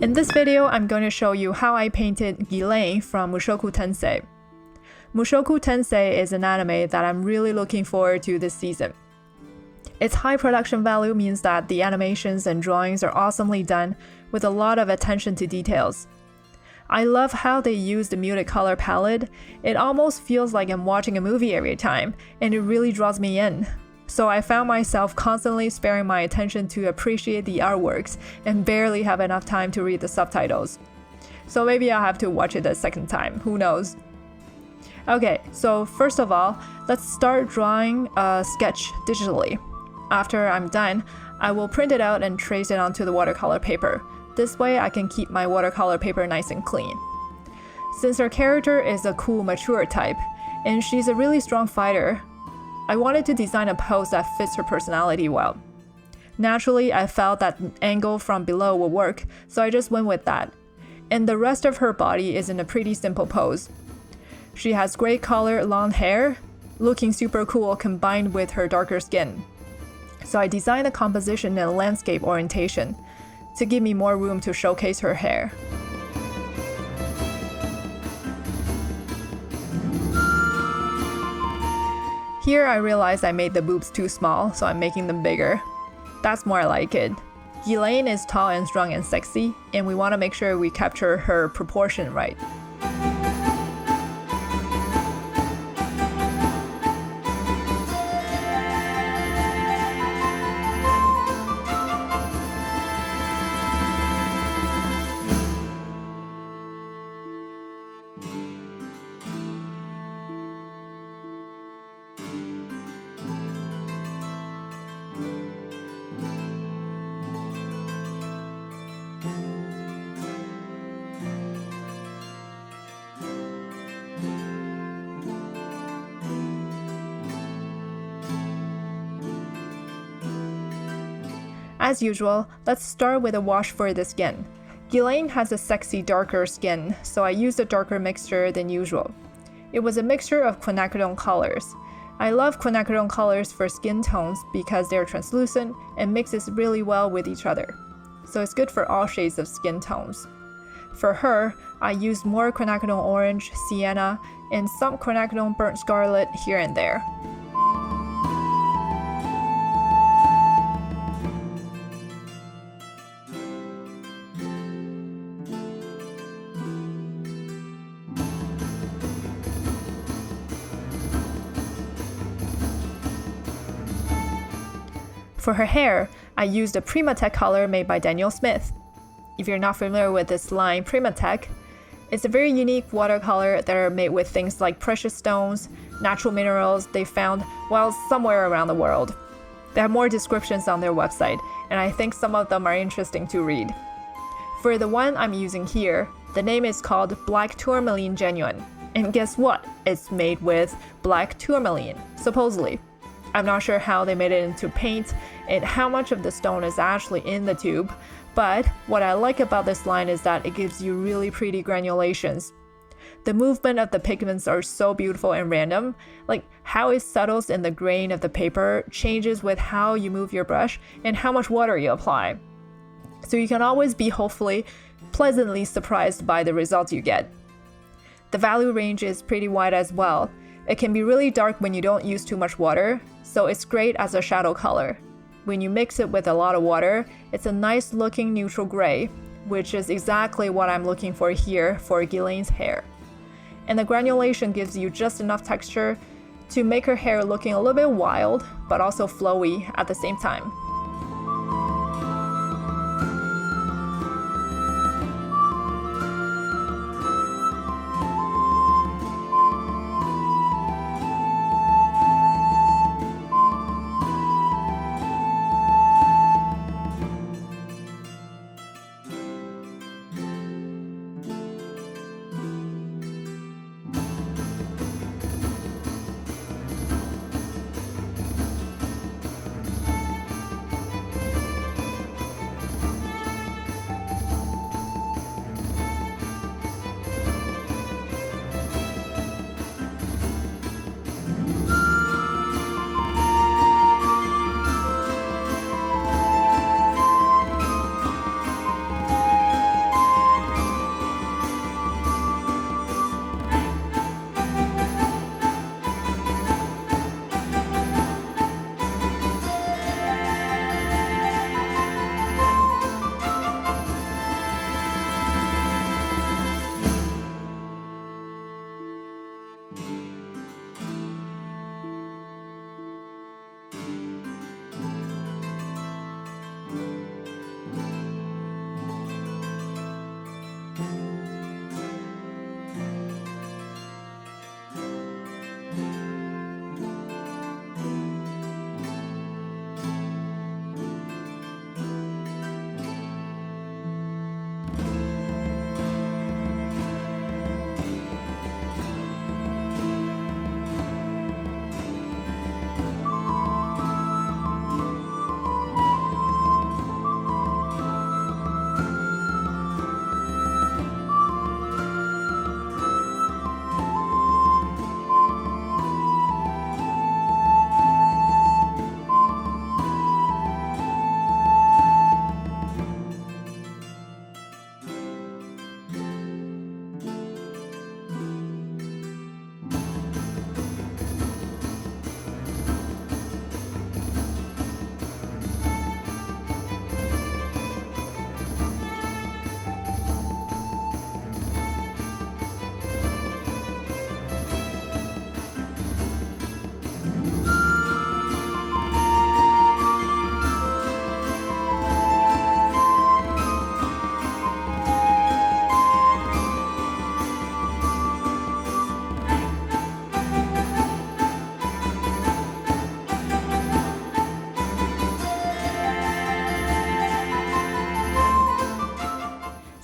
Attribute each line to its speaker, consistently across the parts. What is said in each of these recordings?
Speaker 1: In this video, I'm going to show you how I painted Ghislaine from Mushoku Tensei. Mushoku Tensei is an anime that I'm really looking forward to this season. Its high production value means that the animations and drawings are awesomely done with a lot of attention to details. I love how they use the muted color palette. It almost feels like I'm watching a movie every time, and it really draws me in. So I found myself constantly sparing my attention to appreciate the artworks and barely have enough time to read the subtitles. So maybe I'll have to watch it a second time, who knows? Okay, so first of all, let's start drawing a sketch digitally. After I'm done, I will print it out and trace it onto the watercolor paper. This way I can keep my watercolor paper nice and clean. Since our character is a cool, mature type, and she's a really strong fighter, I wanted to design a pose that fits her personality well. Naturally, I felt that an angle from below would work, so I just went with that. And the rest of her body is in a pretty simple pose. She has gray color long hair, looking super cool combined with her darker skin. So I designed the composition and landscape orientation to give me more room to showcase her hair. Here I realized I made the boobs too small, so I'm making them bigger. That's more like it. Ghislaine is tall and strong and sexy, and we want to make sure we capture her proportion right. As usual, let's start with a wash for the skin. Ghislaine has a sexy darker skin, so I used a darker mixture than usual. It was a mixture of quinacridone colors. I love quinacridone colors for skin tones because they're translucent and mixes really well with each other. So it's good for all shades of skin tones. For her, I used more quinacridone orange, sienna, and some quinacridone burnt scarlet here and there. For her hair, I used a Primatech color made by Daniel Smith. If you're not familiar with this line, Primatech, it's a very unique watercolor that are made with things like precious stones, natural minerals they found, well, somewhere around the world. They have more descriptions on their website, and I think some of them are interesting to read. For the one I'm using here, the name is called Black Tourmaline Genuine. And guess what? It's made with black tourmaline, supposedly. I'm not sure how they made it into paint and how much of the stone is actually in the tube, but what I like about this line is that it gives you really pretty granulations. The movement of the pigments are so beautiful and random, like how it settles in the grain of the paper changes with how you move your brush and how much water you apply. So you can always be hopefully pleasantly surprised by the results you get. The value range is pretty wide as well. It can be really dark when you don't use too much water, so it's great as a shadow color. When you mix it with a lot of water, it's a nice looking neutral gray, which is exactly what I'm looking for here for Ghislaine's hair. And the granulation gives you just enough texture to make her hair looking a little bit wild, but also flowy at the same time.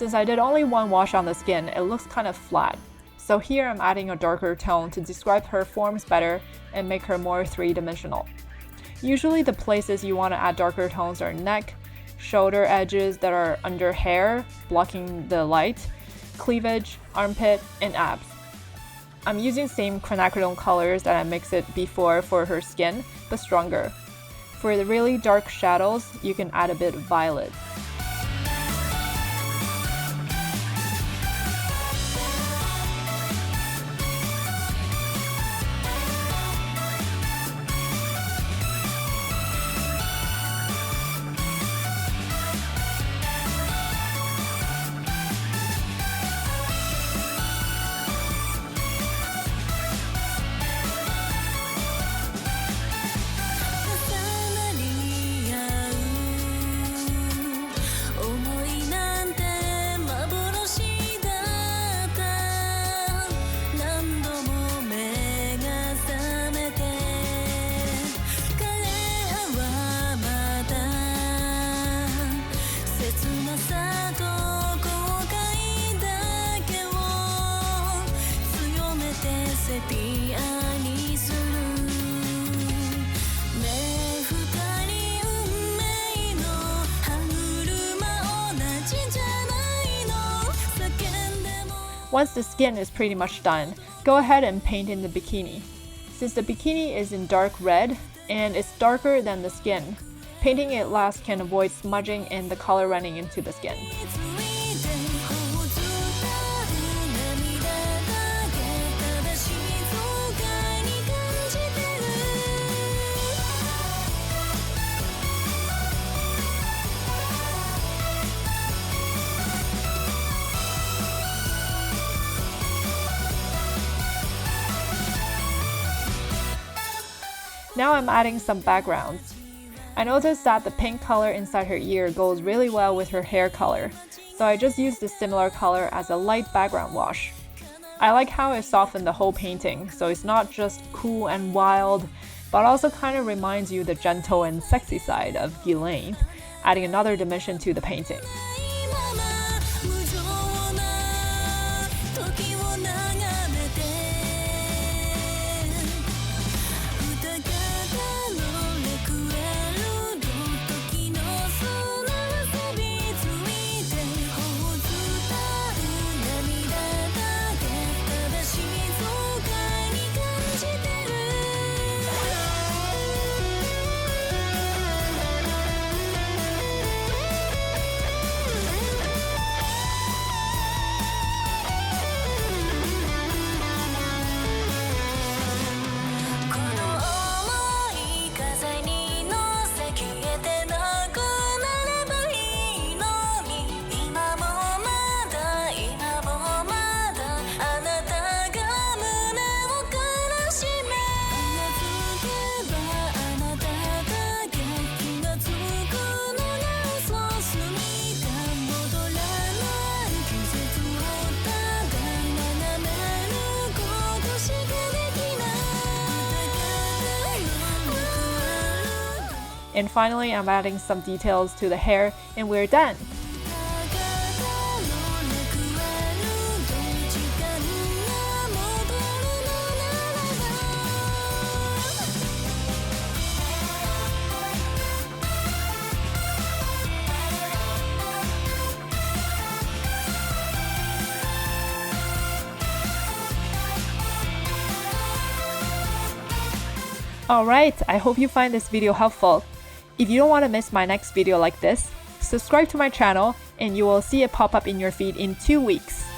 Speaker 1: Since I did only one wash on the skin, it looks kind of flat. So here I'm adding a darker tone to describe her forms better and make her more three-dimensional. Usually the places you want to add darker tones are neck, shoulder edges that are under hair, blocking the light, cleavage, armpit, and abs. I'm using same quinacridone colors that I mixed it before for her skin, but stronger. For the really dark shadows, you can add a bit of violet. Once the skin is pretty much done, go ahead and paint in the bikini. Since the bikini is in dark red and it's darker than the skin, painting it last can avoid smudging and the color running into the skin. Now I'm adding some backgrounds. I noticed that the pink color inside her ear goes really well with her hair color, so I just used a similar color as a light background wash. I like how it softened the whole painting, so it's not just cool and wild, but also kind of reminds you the gentle and sexy side of Ghislaine, adding another dimension to the painting. And finally, I'm adding some details to the hair and we're done! Alright, I hope you find this video helpful. If you don't want to miss my next video like this, subscribe to my channel and you will see it pop up in your feed in 2 weeks.